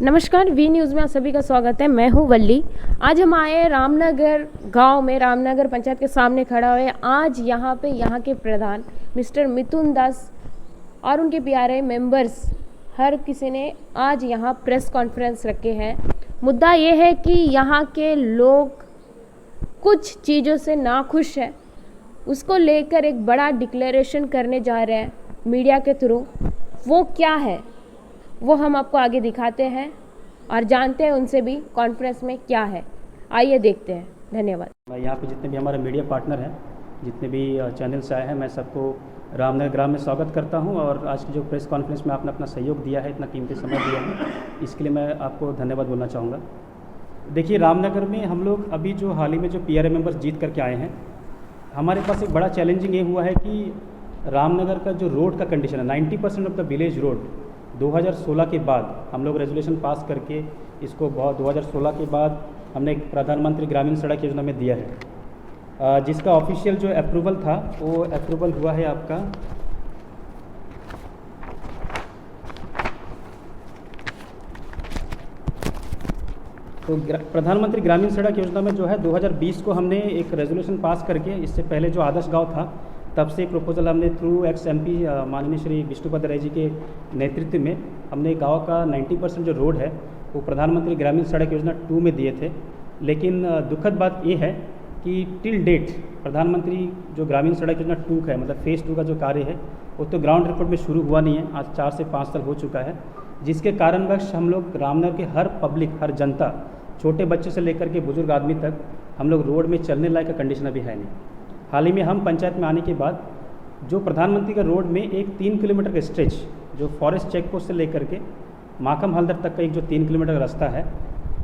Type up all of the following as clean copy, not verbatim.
नमस्कार, V news में आप सभी का स्वागत है। मैं हूं वल्ली। आज हम आए हैं रामनगर गांव में, रामनगर पंचायत के सामने खड़ा हुए। आज यहां पे यहाँ के प्रधान मिस्टर मिथुन दास और उनके प्यारे मेंबर्स हर किसी ने आज यहां प्रेस कॉन्फ्रेंस रखे हैं। मुद्दा ये है कि यहाँ के लोग कुछ चीज़ों से नाखुश हैं, उसको लेकर एक बड़ा डिक्लेरेशन करने जा रहे हैं मीडिया के थ्रू। वो क्या है वो हम आपको आगे दिखाते हैं और जानते हैं उनसे भी कॉन्फ्रेंस में क्या है। आइए देखते हैं। धन्यवाद। यहाँ पे जितने भी हमारे मीडिया पार्टनर हैं, जितने भी चैनल से आए हैं, मैं सबको रामनगर ग्राम में स्वागत करता हूँ। और आज की जो प्रेस कॉन्फ्रेंस में आपने अपना सहयोग दिया है, इतना कीमती समय दिया है, इसके लिए मैं आपको धन्यवाद बोलना चाहूँगा। देखिए, रामनगर में हम लोग अभी जो हाल ही में जो PRA मेंबर्स जीत करके आए हैं, हमारे पास एक बड़ा चैलेंजिंग ये हुआ है कि रामनगर का जो रोड का कंडीशन है, 90% ऑफ द विलेज रोड 2016 के बाद हम लोग रेजोल्यूशन पास करके इसको 2016 के बाद हमने एक प्रधानमंत्री ग्रामीण सड़क योजना में दिया है, जिसका ऑफिशियल जो अप्रूवल था वो अप्रूवल हुआ है आपका तो प्रधानमंत्री ग्रामीण सड़क योजना में जो है 2020 को हमने एक रेजोल्यूशन पास करके, इससे पहले जो आदर्श गांव था तब से प्रपोजल हमने थ्रू ex-MP माननीय श्री विष्णुपद राय जी के नेतृत्व में हमने गांव का 90% जो रोड है वो प्रधानमंत्री ग्रामीण सड़क योजना 2 में दिए थे। लेकिन दुखद बात ये है कि टिल डेट प्रधानमंत्री जो ग्रामीण सड़क योजना 2 का है, मतलब फेज़ 2 का जो कार्य है वो तो ग्राउंड रिपोर्ट में शुरू हुआ नहीं है। आज 4 से 5 साल हो चुका है, जिसके कारणवश हम लोग रामनगर के हर पब्लिक, हर जनता, छोटे बच्चे से लेकर के बुजुर्ग आदमी तक हम लोग रोड में चलने लायक का कंडीशन अभी है नहीं। हाल ही में हम पंचायत में आने के बाद जो प्रधानमंत्री का रोड में एक 3 किलोमीटर का स्ट्रेच, जो फॉरेस्ट चेक पोस्ट से लेकर के माकम हल्दर तक का एक जो 3 किलोमीटर का रास्ता है,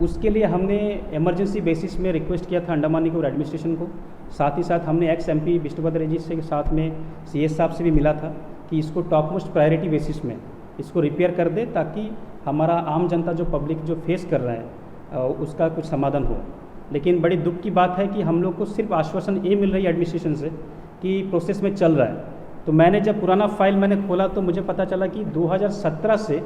उसके लिए हमने इमरजेंसी बेसिस में रिक्वेस्ट किया था अंडमान निकोबार एडमिनिस्ट्रेशन को। साथ ही साथ हमने ex-MP विष्णुपद राय जी से साथ में CS साहब से भी मिला था कि इसको टॉप मोस्ट प्रायोरिटी बेसिस में इसको रिपेयर कर दे, ताकि हमारा आम जनता जो पब्लिक जो फेस कर रहा है उसका कुछ समाधान हो। लेकिन बड़ी दुख की बात है कि हम लोग को सिर्फ आश्वासन ये मिल रही है एडमिनिस्ट्रेशन से कि प्रोसेस में चल रहा है। तो मैंने जब पुराना फाइल मैंने खोला तो मुझे पता चला कि 2017 से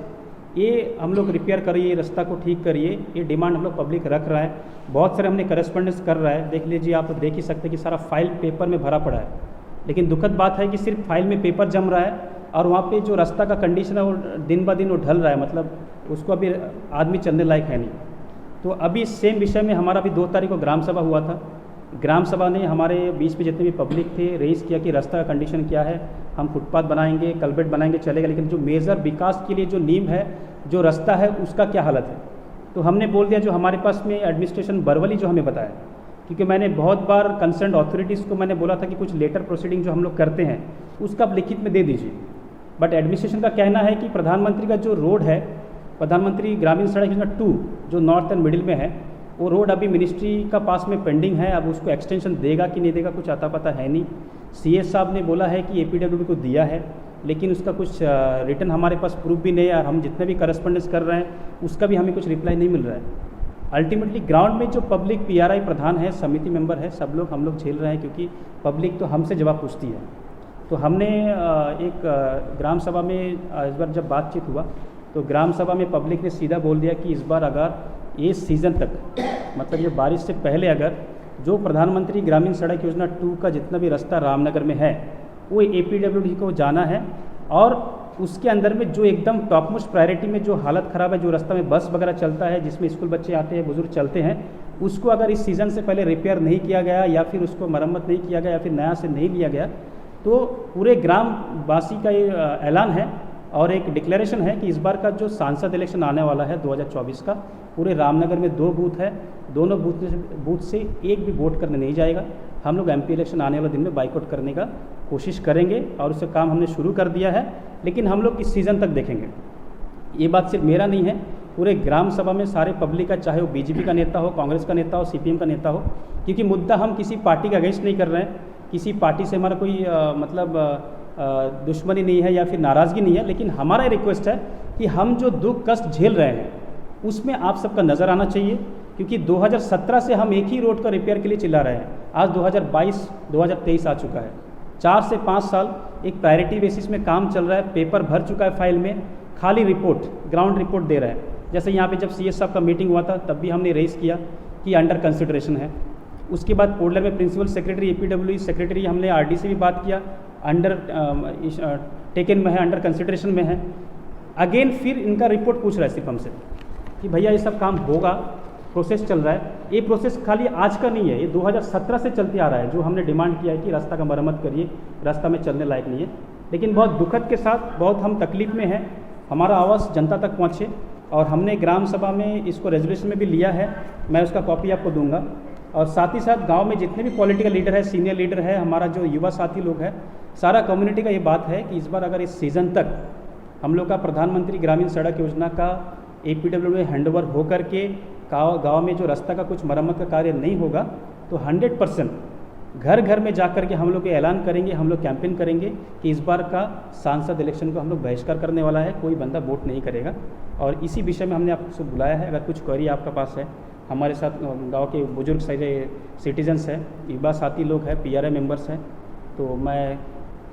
ये हम लोग रिपेयर करिए, रास्ता को ठीक करिए, ये डिमांड हम लोग पब्लिक रख रहा है। बहुत सारे हमने करस्पॉन्डेंस कर रहा है, देख लीजिए, आप देख ही सकते हैं कि सारा फाइल पेपर में भरा पड़ा है। लेकिन दुखद बात है कि सिर्फ फाइल में पेपर जम रहा है और वहाँ पे जो रास्ता का कंडीशन है वो दिन ब दिन वो ढल रहा है, मतलब उसको अभी आदमी चलने लायक है नहीं। तो अभी सेम विषय में हमारा अभी 2 तारीख को ग्राम सभा हुआ था। ग्राम सभा ने हमारे बीच में जितने भी पब्लिक थे रेज किया कि रास्ता का कंडीशन क्या है, हम फुटपाथ बनाएंगे, कल्वेट बनाएंगे, चलेगा, लेकिन जो मेजर विकास के लिए जो नींव है, जो रास्ता है, उसका क्या हालत है। तो हमने बोल दिया, जो हमारे पास में एडमिनिस्ट्रेशन बरवली जो हमें बताया, क्योंकि मैंने बहुत बार कंसर्न अथॉरिटीज़ को मैंने बोला था कि कुछ लेटर प्रोसीडिंग जो हम लोग करते हैं उसका आप लिखित में दे दीजिए। बट एडमिनिस्ट्रेशन का कहना है कि प्रधानमंत्री का जो रोड है, प्रधानमंत्री ग्रामीण सड़क योजना 2 जो नॉर्थ एंड मिडिल में है, वो रोड अभी मिनिस्ट्री का पास में पेंडिंग है। अब उसको एक्सटेंशन देगा कि नहीं देगा कुछ आता पता है नहीं। CS साहब ने बोला है कि APWD को दिया है, लेकिन उसका कुछ रिटर्न हमारे पास प्रूफ भी नहीं है, और हम जितने भी करस्पॉन्डेंस कर रहे हैं उसका भी हमें कुछ रिप्लाई नहीं मिल रहा है। अल्टीमेटली ग्राउंड में जो पब्लिक PRI प्रधान है, समिति मेंबर है, सब लोग हम लोग झेल रहे हैं, क्योंकि पब्लिक तो हमसे जवाब पूछती है। तो हमने एक ग्राम सभा में इस बार जब बातचीत हुआ तो ग्राम सभा में पब्लिक ने सीधा बोल दिया कि इस बार अगर ये सीज़न तक, मतलब ये बारिश से पहले, अगर जो प्रधानमंत्री ग्रामीण सड़क योजना 2 का जितना भी रास्ता रामनगर में है वो APWD को जाना है, और उसके अंदर में जो एकदम टॉप मोस्ट प्रायोरिटी में जो हालत ख़राब है, जो रास्ता में बस वगैरह चलता है, जिसमें स्कूल बच्चे आते हैं, बुजुर्ग चलते हैं, उसको अगर इस सीज़न से पहले रिपेयर नहीं किया गया, या फिर उसको मरम्मत नहीं किया गया, या फिर नया से नहीं लिया गया, तो पूरे ग्राम वासी का ये ऐलान है और एक डिक्लेरेशन है कि इस बार का जो सांसद इलेक्शन आने वाला है 2024 का, पूरे रामनगर में 2 बूथ है, दोनों बूथ से एक भी वोट करने नहीं जाएगा। हम लोग MP इलेक्शन आने वाले दिन में बाइकआउट करने का कोशिश करेंगे, और उससे काम हमने शुरू कर दिया है, लेकिन हम लोग इस सीज़न तक देखेंगे। ये बात सिर्फ मेरा नहीं है, पूरे ग्राम सभा में सारे पब्लिक का, चाहे वो BJP का नेता हो, कांग्रेस का नेता हो, CPM का नेता हो, क्योंकि मुद्दा हम किसी पार्टी का अगेंस्ट नहीं कर रहे हैं, किसी पार्टी से हमारा कोई दुश्मनी नहीं है या फिर नाराज़गी नहीं है, लेकिन हमारा रिक्वेस्ट है कि हम जो दुख कष्ट झेल रहे हैं उसमें आप सबका नज़र आना चाहिए, क्योंकि 2017 से हम एक ही रोड का रिपेयर के लिए चिल्ला रहे हैं। आज 2022-2023 आ चुका है, 4 से 5 साल एक प्रायोरिटी बेसिस में काम चल रहा है, पेपर भर चुका है फाइल में, खाली रिपोर्ट, ग्राउंड रिपोर्ट दे रहा है। जैसे यहाँ पे जब CS साहब का मीटिंग हुआ था तब भी हमने रेस किया कि अंडर कंसिडरेशन है। उसके बाद पोर्टलर में प्रिंसिपल सेक्रेटरी APWE सेक्रेटरी हमने RD से भी बात किया, अंडर टेकन में है, अंडर कंसिडरेशन में है। अगेन फिर इनका रिपोर्ट पूछ रहा है सिर्फ हमसे कि भैया ये सब काम होगा, प्रोसेस चल रहा है। ये प्रोसेस खाली आज का नहीं है, ये 2017 से चलते आ रहा है। जो हमने डिमांड किया है कि रास्ता का मरम्मत करिए, रास्ता में चलने लायक नहीं है। लेकिन बहुत दुखद के साथ बहुत हम तकलीफ में हैं, हमारा आवाज़ जनता तक पहुँचे और हमने ग्राम सभा में इसको रेजोल्यूशन में भी लिया है, मैं उसका कॉपी आपको दूंगा। और साथ ही साथ गांव में जितने भी पॉलिटिकल लीडर है, सीनियर लीडर है, हमारा जो युवा साथी लोग हैं, सारा कम्युनिटी का ये बात है कि इस बार अगर इस सीज़न तक हम लोग का प्रधानमंत्री ग्रामीण सड़क योजना का APWE में हैंडओवर हो करके गाँव में जो रास्ता का कुछ मरम्मत का कार्य नहीं होगा तो 100% घर घर में जा कर के हम लोग ऐलान करेंगे, हम लोग कैंपेन करेंगे कि इस बार का सांसद इलेक्शन को हम लोग बहिष्कार करने वाला है, कोई बंदा वोट नहीं करेगा। और इसी विषय में हमने आपको बुलाया है। अगर कुछ क्वेरी आपका पास है, हमारे साथ गांव के बुजुर्ग सारे सिटीजन्स हैं, युवा साथी लोग हैं, PRA मेंबर्स हैं, तो मैं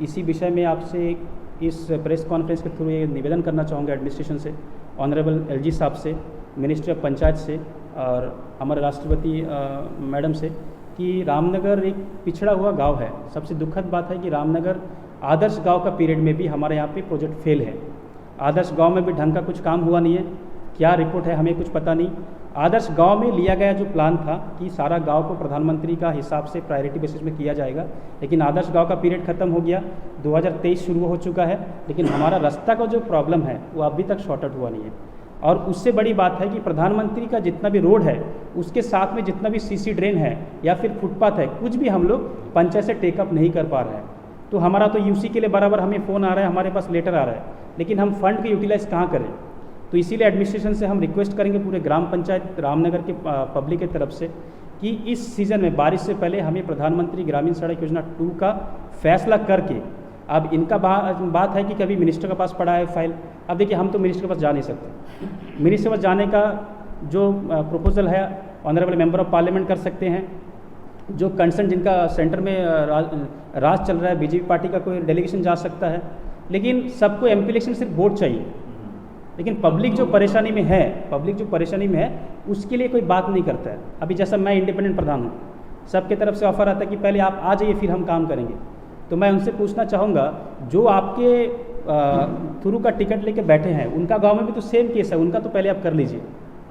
इसी विषय में आपसे इस प्रेस कॉन्फ्रेंस के थ्रू ये निवेदन करना चाहूँगा एडमिनिस्ट्रेशन से, ऑनरेबल LG साहब से, मिनिस्ट्री ऑफ पंचायत से और हमारे राष्ट्रपति मैडम से कि रामनगर एक पिछड़ा हुआ गांव है। सबसे दुखद बात है कि रामनगर आदर्श गांव का पीरियड में भी हमारे यहाँ पे प्रोजेक्ट फेल है। आदर्श गांव में भी ढंग का कुछ काम हुआ नहीं है, क्या रिपोर्ट है हमें कुछ पता नहीं। आदर्श गांव में लिया गया जो प्लान था कि सारा गांव को प्रधानमंत्री का हिसाब से प्रायोरिटी बेसिस में किया जाएगा, लेकिन आदर्श गांव का पीरियड खत्म हो गया, 2023 शुरू हो चुका है, लेकिन हमारा रास्ता का जो प्रॉब्लम है वो अभी तक शॉर्ट आउट हुआ नहीं है। और उससे बड़ी बात है कि प्रधानमंत्री का जितना भी रोड है उसके साथ में जितना भी CC ड्रेन है या फिर फुटपाथ है, कुछ भी हम लोग पंचायत से टेकअप नहीं कर पा रहे हैं। तो हमारा तो UC के लिए बराबर हमें फ़ोन आ रहा है, हमारे पास लेटर आ रहा है, लेकिन हम फंड को यूटिलाइज़ कहाँ करें। तो इसीलिए एडमिनिस्ट्रेशन से हम रिक्वेस्ट करेंगे पूरे ग्राम पंचायत रामनगर के पब्लिक की तरफ से कि इस सीज़न में बारिश से पहले हमें प्रधानमंत्री ग्रामीण सड़क योजना 2 का फैसला करके, अब इनका बात है कि कभी मिनिस्टर के पास पड़ा है फाइल। अब देखिए हम तो मिनिस्टर के पास जा नहीं सकते, मिनिस्टर के पास जाने का जो प्रपोजल है ऑनरेबल मेंबर ऑफ पार्लियामेंट कर सकते हैं, जो कंसर्न जिनका सेंटर में राज चल रहा है BJP पार्टी का कोई डेलीगेशन जा सकता है, लेकिन सबको MP इलेक्शन सिर्फ वोट चाहिए। लेकिन पब्लिक जो परेशानी में है उसके लिए कोई बात नहीं करता है। अभी जैसा मैं इंडिपेंडेंट प्रधान हूँ, सबके तरफ से ऑफर आता है कि पहले आप आ जाइए फिर हम काम करेंगे। तो मैं उनसे पूछना चाहूँगा, जो आपके थ्रू का टिकट लेके बैठे हैं उनका गांव में भी तो सेम केस है, उनका तो पहले आप कर लीजिए,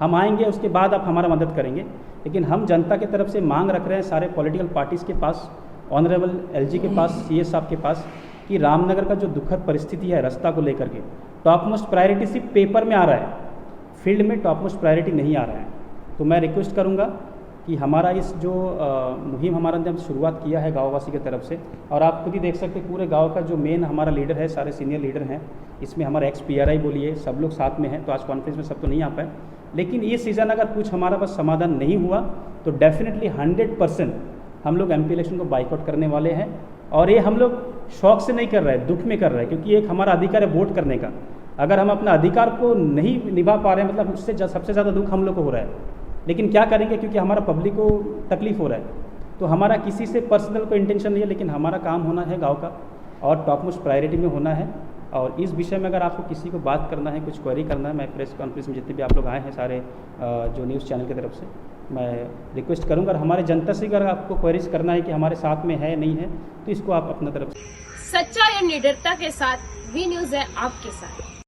हम आएंगे उसके बाद आप हमारा मदद करेंगे। लेकिन हम जनता की तरफ से मांग रख रहे हैं सारे पॉलिटिकल पार्टीज़ के पास, ऑनरेबल LG के पास, CS साहब के पास, कि रामनगर का जो दुखद परिस्थिति है रास्ता को लेकर के, टॉप मोस्ट प्रायोरिटी सिर्फ पेपर में आ रहा है, फील्ड में टॉप मोस्ट प्रायोरिटी नहीं आ रहा है। तो मैं रिक्वेस्ट करूँगा कि हमारा इस जो मुहिम हमारा ने शुरुआत किया है गाँववासी की तरफ से, और आप खुद ही देख सकते हैं पूरे गांव का जो मेन हमारा लीडर है, सारे सीनियर लीडर हैं, इसमें हमारा ex-PRI बोलिए, सब लोग साथ में हैं। तो आज कॉन्फ्रेंस में सब तो नहीं आ पाए, लेकिन ये सीज़न अगर कुछ हमारा पास समाधान नहीं हुआ तो डेफिनेटली 100% हम लोग MP इलेक्शन को बाइकआउट करने वाले हैं। और ये हम लोग शौक से नहीं कर रहे हैं, दुख में कर रहे हैं, क्योंकि एक हमारा अधिकार है वोट करने का। अगर हम अपना अधिकार को नहीं निभा पा रहे हैं, मतलब उससे सबसे ज़्यादा दुख हम लोग को हो रहा है। लेकिन क्या करेंगे, क्योंकि हमारा पब्लिक को तकलीफ़ हो रहा है। तो हमारा किसी से पर्सनल कोई इंटेंशन नहीं है, लेकिन हमारा काम होना है गांव का और टॉप मोस्ट प्रायोरिटी में होना है। और इस विषय में अगर आपको किसी को बात करना है, कुछ क्वेरी करना है, मैं प्रेस कॉन्फ्रेंस में जितने भी आप लोग आए हैं सारे जो न्यूज़ चैनल की तरफ से मैं रिक्वेस्ट करूँगा। और हमारे जनता से अगर आपको क्वेरीज करना है कि हमारे साथ में है नहीं है, तो इसको आप अपना तरफ से सच्चाई और निडरता के साथ वी न्यूज़ है आपके साथ।